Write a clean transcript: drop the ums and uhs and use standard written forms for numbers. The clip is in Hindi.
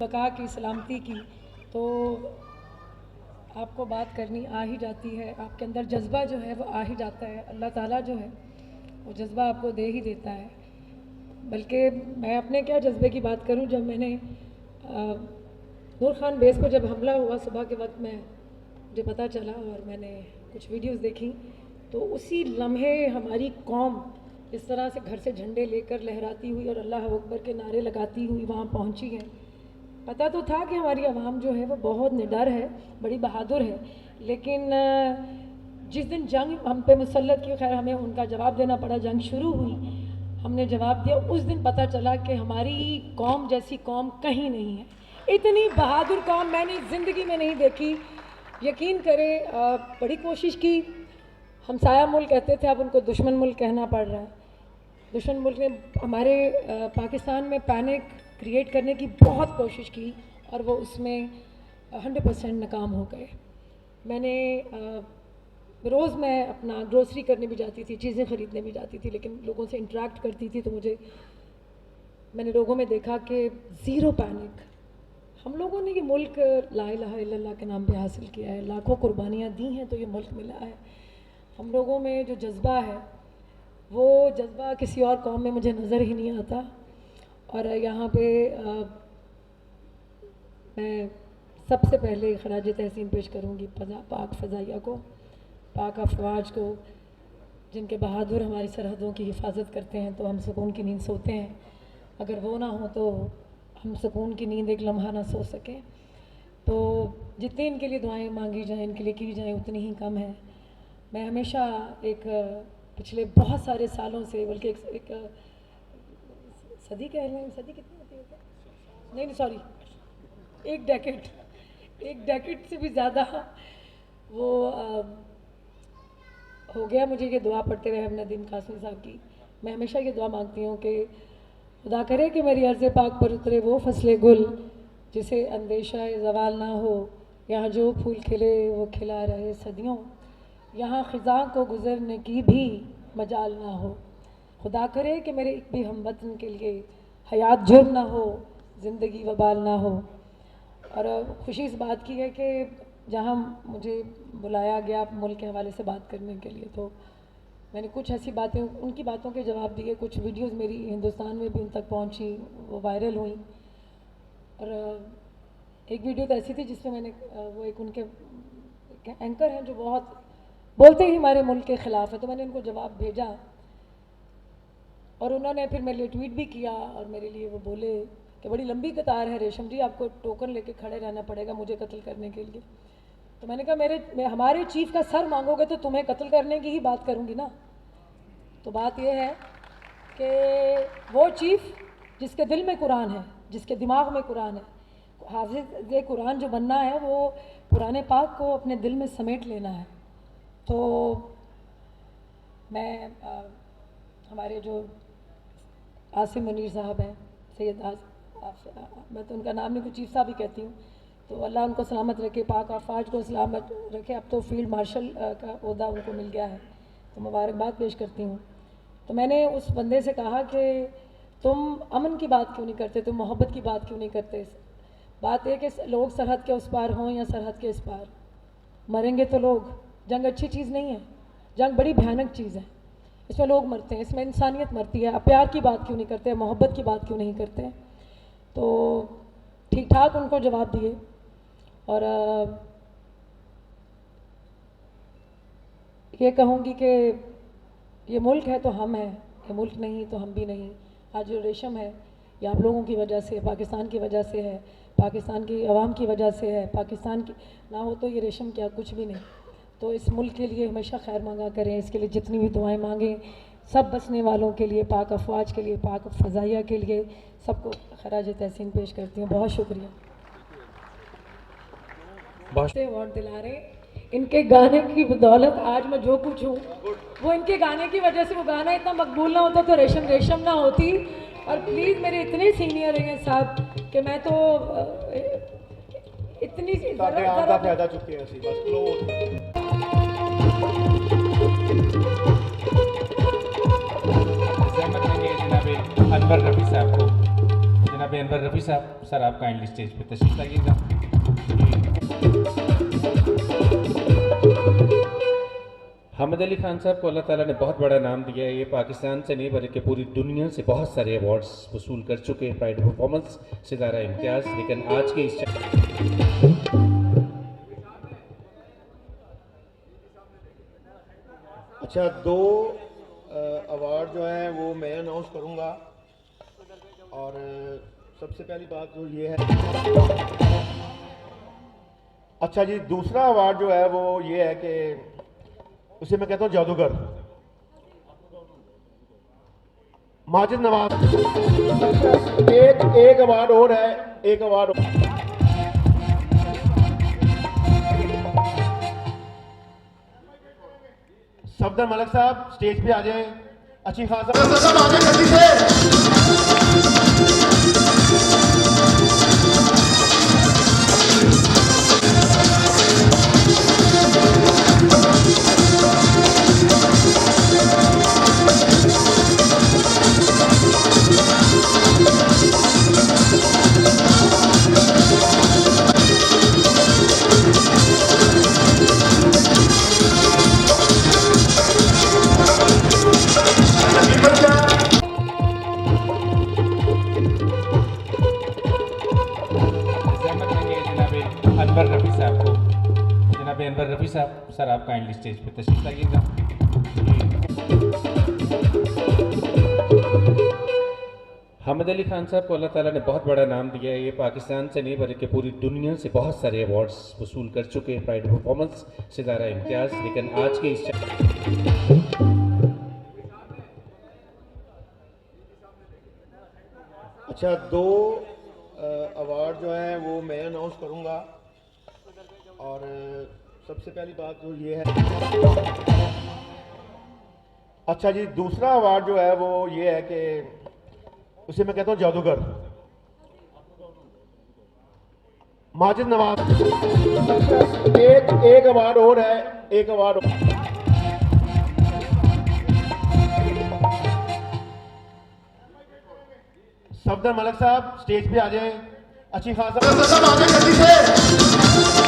बका की सलामती की, तो आपको बात करनी आ ही जाती है, आपके अंदर जज्बा जो है वो आ ही जाता है। अल्लाह ताला जो है वो जज्बा आपको दे ही देता है। बल्कि मैं अपने क्या जज्बे की बात करूं, जब मैंने नूर खान बेस पर जब हमला हुआ सुबह के वक्त में मुझे पता चला और मैंने कुछ वीडियोस देखी, तो उसी लम्हे हमारी कौम इस तरह से घर से झंडे लेकर लहराती हुई और अल्लाह अकबर के नारे लगाती हुई वहाँ पहुँची है। पता तो था कि हमारी आवाम जो है वो बहुत निडर है, बड़ी बहादुर है, लेकिन जिस दिन जंग हम पे मुसल्लत की, खैर हमें उनका जवाब देना पड़ा, जंग शुरू हुई, हमने जवाब दिया, उस दिन पता चला कि हमारी कौम जैसी कौम कहीं नहीं है। इतनी बहादुर कौम मैंने ज़िंदगी में नहीं देखी। यकीन करें, बड़ी कोशिश की, हमसाया मुल्क कहते थे, अब उनको दुश्मन मुल्क कहना पड़ रहा है। दुश्मन मुल्क ने हमारे पाकिस्तान में पैनिक क्रिएट करने की बहुत कोशिश की और वो उसमें 100% नाकाम हो गए। मैंने रोज़ मैं अपना ग्रोसरी करने भी जाती थी, चीज़ें ख़रीदने भी जाती थी, लेकिन लोगों से इंटरेक्ट करती थी, तो मैंने लोगों में देखा कि ज़ीरो पैनिक। हम लोगों ने ये मुल्क ला इलाहा इल्लल्लाह के नाम पे हासिल किया है, लाखों कुर्बानियाँ दी हैं तो ये मुल्क मिला है। हम लोगों में जो जज्बा है वो जज्बा किसी और कौम में मुझे नज़र ही नहीं आता। और यहाँ पे मैं सबसे पहले खराज तहसीन पेश करूँगी पाक फ़ज़ाइया को, पाक अफवाज को, जिनके बहादुर हमारी सरहदों की हिफाजत करते हैं तो हम सुकून की नींद सोते हैं। अगर वो ना हो तो हम सुकून की नींद एक लम्हा ना सो सकें। तो जितनी इनके लिए दुआएं मांगी जाएं, इनके लिए की जाएं, उतनी ही कम है। मैं हमेशा एक पिछले बहुत सारे सालों से, बल्कि एक सदी कह लें, सदी कितनी होती है? नहीं सॉरी, एक डेकेड से भी ज़्यादा वो हो गया मुझे ये दुआ पढ़ते रहे हमने नदीम कासमी साहब की। मैं हमेशा ये दुआ मांगती हूँ कि खुदा करे कि मेरी अर्ज़ पाक पर उतरे वो फसले गुल जिसे अंदेशा ज़वाल ना हो, यहाँ जो फूल खिले वो खिला रहे सदियों, यहाँ ख़िज़ा को गुज़रने की भी मजाल ना हो। खुदा करे कि मेरे एक भी हमवतन के लिए हयात जुर्म ना हो, ज़िंदगी वबाल ना हो। और खुशी इस बात की है कि जहाँ मुझे बुलाया गया मुल्क के हवाले से बात करने के लिए, तो मैंने कुछ ऐसी बातें, उनकी बातों के जवाब दिए। कुछ वीडियोस मेरी हिंदुस्तान में भी उन तक पहुँची, वो वायरल हुई। और एक वीडियो तो ऐसी थी जिसमें मैंने वो एक उनके एंकर हैं जो बहुत बोलते ही हमारे मुल्क के ख़िलाफ़ है, तो मैंने उनको जवाब भेजा और उन्होंने फिर मेरे लिए ट्वीट भी किया और मेरे लिए वो बोले कि बड़ी लंबी कतार है रेशम जी, आपको टोकन लेके खड़े रहना पड़ेगा मुझे कत्ल करने के लिए। तो मैंने कहा हमारे चीफ़ का सर मांगोगे तो तुम्हें कत्ल करने की ही बात करूँगी ना। तो बात यह है कि वो चीफ़ जिसके दिल में कुरान है, जिसके दिमाग में कुरान है, हाफ़िज़ कुरान जो बनना है वो कुरान पाक को अपने दिल में समेट लेना है। तो मैं हमारे जो आसिम मुनीर साहब हैं, सैयद मैं तो उनका नाम नहीं, कुछ चीफ साहब ही कहती हूँ, तो अल्लाह उनको सलामत रखे, पाक अफवाज को सलामत रखे। अब तो फील्ड मार्शल का ओहदा उनको मिल गया है, तो मुबारकबाद पेश करती हूँ। तो मैंने उस बंदे से कहा कि तुम अमन की बात क्यों नहीं करते, तुम मोहब्बत की बात क्यों नहीं करते। बात है कि लोग सरहद के उस पार हों या सरहद के इस पार, मरेंगे तो लोग। जंग अच्छी चीज़ नहीं है, जंग बड़ी भयानक चीज़ है, इसमें लोग मरते हैं, इसमें इंसानियत मरती है। आप प्यार की बात क्यों नहीं करते, मोहब्बत की बात क्यों नहीं करते। तो ठीक ठाक उनको जवाब दिए। और ये कहूँगी कि ये मुल्क है तो हम हैं, ये मुल्क नहीं तो हम भी नहीं। आज जो रेशम है ये आप लोगों की वजह से, पाकिस्तान की वजह से है, पाकिस्तान की आवाम की वजह से है। पाकिस्तान की ना हो तो ये रेशम क्या, कुछ भी नहीं। तो इस मुल्क के लिए हमेशा खैर मांगा करें, इसके लिए जितनी भी दुआएं मांगें, सब बचने वालों के लिए, पाक अफवाज के लिए, पाक फ़ज़ाइया के लिए, सबको खराज तहसीन पेश करती हूँ। बहुत शुक्रिया। अवार्ड दिला रहे, इनके गाने की बदौलत आज मैं जो कुछ हूँ वो इनके गाने की वजह से। वो गाना इतना मकबूल ना होता तो रेशम रेशम ना होती। और प्लीज़ मेरे इतने सीनियर हैं साहब कि मैं तो इतनी ज़्यादा चुकी है। अनवर रफ़ी साहब को, जनाब जनाब अनवर रफ़ी साहब, सर आप काइंडली स्टेज पे तशरीफ लाइएगा। हामिद अली खान साहब को अल्लाह ताला ने बहुत बड़ा नाम दिया है। ये पाकिस्तान से नहीं बल्कि पूरी दुनिया से बहुत सारे अवार्ड्स वसूल कर चुके हैं। प्राइड परफॉर्मेंस, सितारा इम्तियाज़। लेकिन आज के इस अच्छा, दो अवार्ड जो हैं वो मैं अनाउंस करूंगा। और सबसे पहली बात तो ये है, अच्छा जी, दूसरा अवार्ड जो है वो ये है कि उसे मैं कहता हूँ जादूगर, माजिद नवाज। एक अवार्ड और है, एक अवार्ड सफदर मलिक साहब स्टेज पे आ जाए। अच्छी खासा सब आ जाए जल्दी से। अनवर रफ़ी साहब को, जनाब अनवर रफ़ी साहब, सर आप काइंडली स्टेज पे तशरीफ लाइएगा। हामिद अली खान साहब को अल्लाह ताला ने बहुत बड़ा नाम दिया है। ये पाकिस्तान से नहीं बल्कि पूरी दुनिया से बहुत सारे अवार्ड्स वसूल कर चुके हैं। प्राइड परफॉर्मेंस, सितारा इम्तियाज़। लेकिन आज के इस अच्छा, दो अवार्ड जो हैं वो मैं अनाउंस करूंगा। और सबसे पहली बात तो ये है, अच्छा जी, दूसरा अवार्ड जो है वो ये है कि उसे मैं कहता हूँ जादूगर, माजिद नवाज। एक अवार्ड और है, एक अवार्ड सफदर मलिक साहब स्टेज पे आ जाए। अच्छी खासा सब आ जाए जल्दी से।